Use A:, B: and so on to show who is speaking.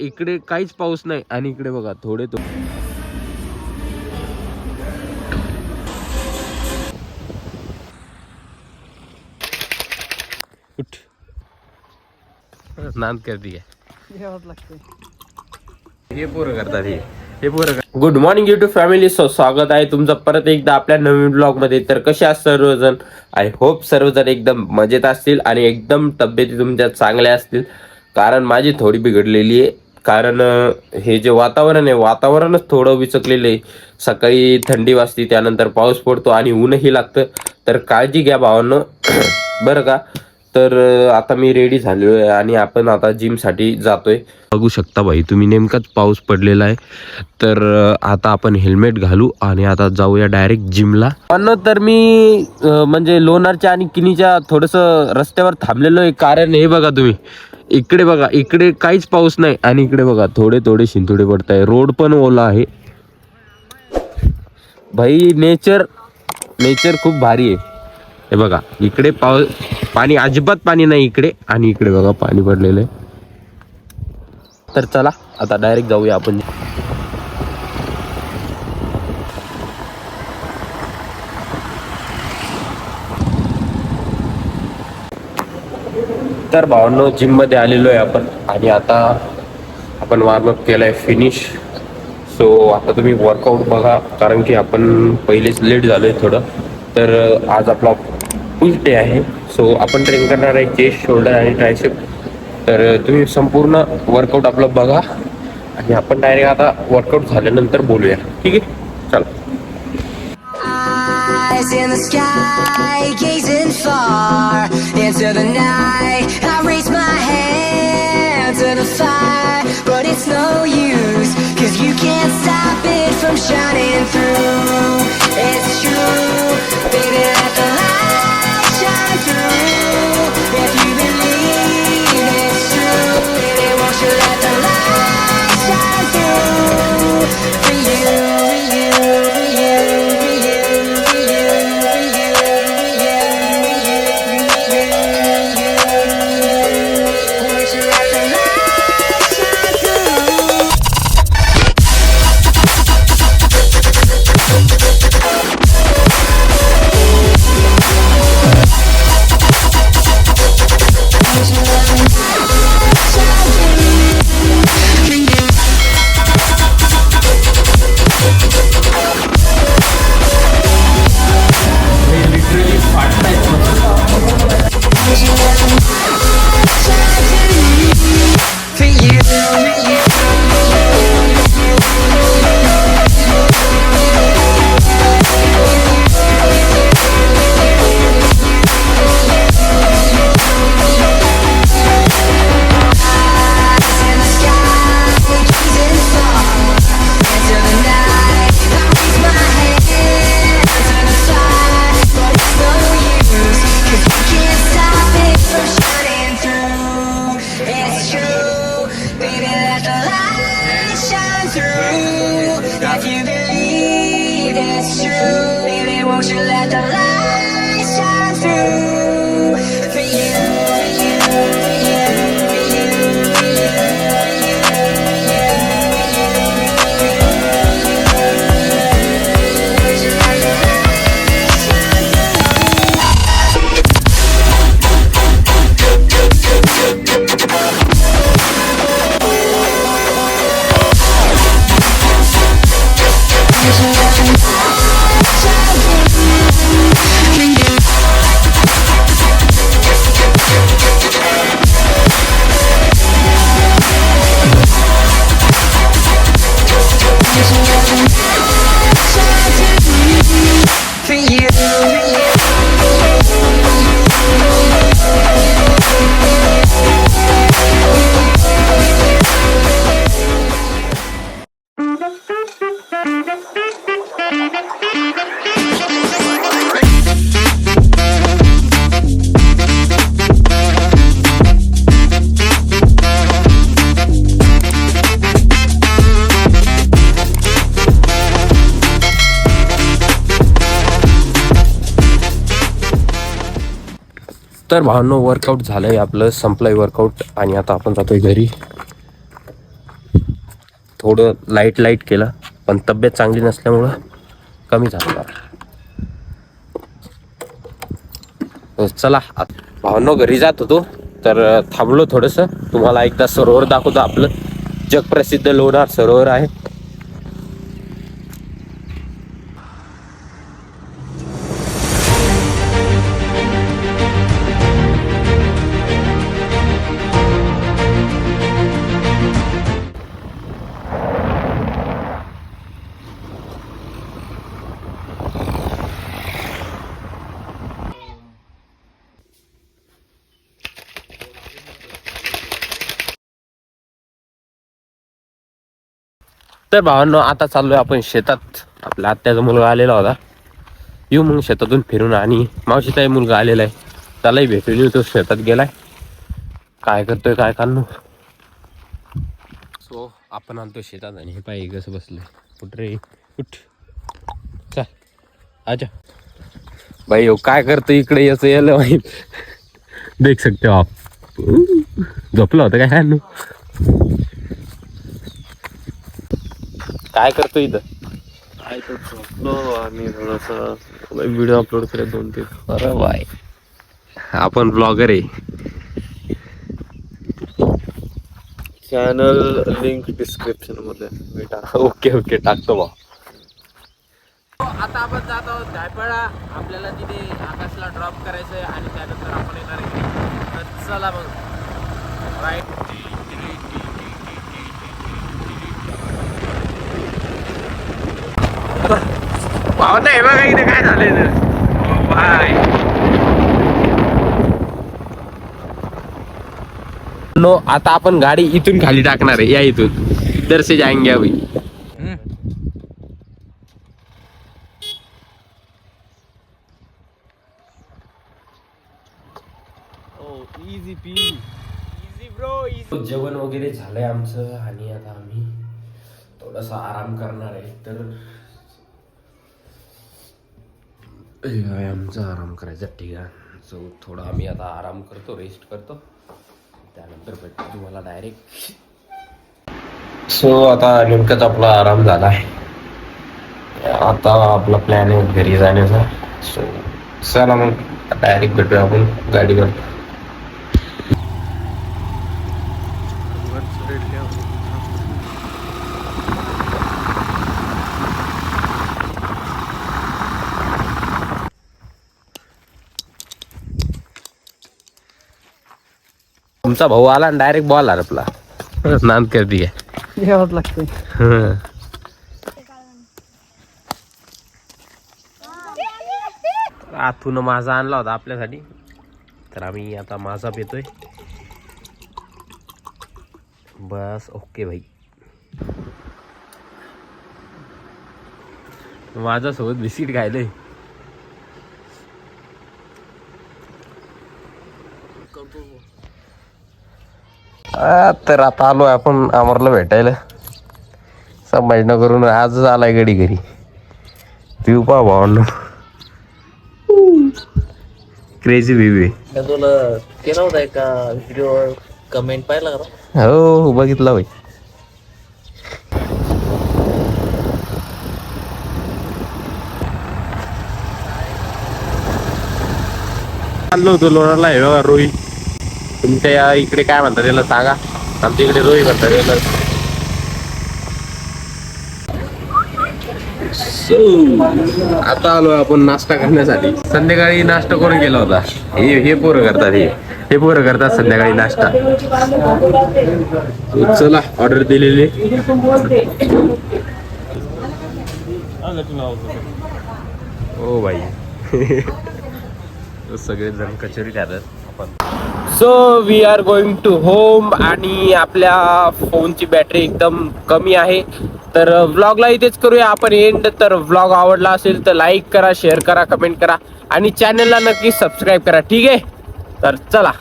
A: इकडे काहीच पाऊस नाही आणि इकडे बघा थोडे उठ नांद करती हे पोरं करतात हे पोरं. Good morning YouTube family. स्वागत आहे तुमचं परत एकदा आपल्या नवीन ब्लॉग मध्ये. तर कसे असतात सर्वजण? आय होप सर्वजण एकदम मजेत असतील आणि एकदम तब्येती तुमच्या चांगल्या असतील. कारण माझी थोडी बिघडलेली आहे. कारण हे जे वातावरण आहे वातावरणच थोडं विचकलेलं आहे. सकाळी थंडी वाजते, त्यानंतर पाऊस पडतो आणि ऊनही लागतं. तर काळजी घ्या भावांनो बरं का. तर आता मी रेडी झालो आहे आणि आपण आता जिमसाठी जातोय. बघू शकता भाई तुम्ही, नेमकाच पाऊस पडलेला आहे. तर आता आपण हेल्मेट घालू आणि आता जाऊया डायरेक्ट जिमला. पण तर मी म्हणजे लोणारच्या आणि किनीच्या थोडंसं रस्त्यावर थांबलेलो आहे. कारण हे बघा तुम्ही, इकडे बघा, इकडे काहीच पाऊस नाही आणि इकडे बघा थोडे थोडे शिंतोडे पडत आहे. रोड पण ओला आहे भाई. नेचर खूप भारी आहे. हे बघा इकडे पाणी अजिबात पाणी नाही इकडे, आणि इकडे बघा पाणी पडलेलं आहे. तर चला आता डायरेक्ट जाऊया आपण. तर भावांनो जिम मध्ये आलेलो आहे आपण आणि आता आपण वॉर्मअप केलाय फिनिश. सो आता तुम्ही वर्कआउट बघा, कारण की आपण पहिलेच लेट झालोय थोडं. तर आज आपला फुल डे आहे. सो आपण ट्रेन करणार आहे चेस्ट, शोल्डर आणि ट्रायसेप. तर तुम्ही संपूर्ण वर्कआउट आपलं बघा आणि आपण डायरेक्ट आता वर्कआउट झाल्यानंतर बोलूया, ठीक आहे? चला. Eyes in the sky, gazing far into the night. I raise my hand to the fire, but it's no use, 'cause you can't stop it from shining through. It's true, baby, let the light shine through. If you believe it's true, baby, won't you let the light shine through? For you, for you, for you, for you, for you, for you, for you, for you. Won't you let the light shine through? If you believe it's true, baby, won't you let the light shine through? For you, for you, for you, for you, for you, for you, won't you let the light shine तर भावांनो workout झालंय आपलं, संपलंय workout आणि आता आपण जातोय घरी. थोडं लाईट केलं, पण तब्येत चांगली नसल्यामुळं कमी झालं. चला भावांनो घरी जात होतो, तर थांबलो थोडंसं. तुम्हाला एकदा सरोवर दाखवतो, आपलं जगप्रसिद्ध लोणार सरोवर आहे. तर भावांनो आता चाललोय आपण शेतात. आपल्या आत्याचा मुलगा आलेला होता, येऊ मग शेतातून फिरून. आणि मावशीचाही मुलगा आलेला आहे, त्यालाही भेटून तो शेतात गेलाय. काय करतोय काय काढणं. सो आपण आलतो शेतात आणि हे पाहिजे कसं बसलंय. कुठ रे उठ, चल आजा भाई. हो काय करतो इकडे, याच यायला माहित. देख सकते हो आप. झोपला होता काय ह्यानं? काय करतो इथं?
B: काय तर झोपलो आणि थोडासा व्हिडिओ अपलोड करत 2-3.
A: अरे बाय, आपण ब्लॉगर आहे.
B: चॅनल लिंक डिस्क्रिप्शन मध्ये भेटा.
A: ओके ओके टाकतो बा. आता आपण जात आहोत धायपाडा. आपल्याला तिथे आकाशला ड्रॉप करायचं आहे आणि त्यानंतर आपण येणार आहे. तर चला मग राईट. भाव नाही बघा इथे काय झालंय. बाय नो. आता आपण गाडी इथून खाली टाकणार आहे, या इथून. इधर से जाएंगे अभी.
B: Easy P,
A: easy bro easy. जेवण वगैरे झालंय आमचं आणि आता आम्ही थोडासा आराम करणार आहे. तर हे आहे आमचा आराम करायचा ठिकाण. सो थोडा आम्ही आता आराम करतो, रेस्ट करतो, त्यानंतर भेटतो तुम्हाला डायरेक्ट. सो आता नेमकाच आपला आराम झाला आहे. आता आपला प्लॅन आहे घरी जाण्याचा. सो चला मग डायरेक्ट भेटूया आपण गाडीवर. तुमचा भाऊ आला आणि डायरेक्ट बॉल आला आपला. नांद करती आहे,
B: यावंच लागतंय.
A: आतून माझा आणला होता आपल्यासाठी, तर आम्ही आता माझा पितोय. बस ओके भाई. माझ्यासोबत बिस्किट खायले. तर आता आलोय आपण अमरला भेटायला. संभाजीनगरून आजच आलाय गडी घरी. तू पा भावनो क्रेझी बेबी.
C: तुला केला होता एका व्हिडिओ कमेंट पाहिला का?
A: हो बघितला भाई. चाललो होतो लोणारला. हे बघा रोही. तुमच्या या इकडे काय म्हणतात याला सांगा, आमच्या इकडे रोही म्हणतात याला. आता आलो आपण नाश्ता करण्यासाठी. संध्याकाळी नाश्ता करून गेला होता. हे पोरं करतात, हे पोरं करतात संध्याकाळी नाश्ता. चला ऑर्डर दिलेली. ओ भाई सगळे जण कचोरी खातात. So we are going to home. आणि आपल्या फोनची बॅटरी एकदम कमी आहे, तर व्लॉगला इथेच करूया आपण एंड. तर व्लॉग आवडला असेल तर लाईक करा, शेअर करा, कमेंट करा आणि चॅनलला नक्की सबस्क्राईब करा. ठीक आहे, तर चला.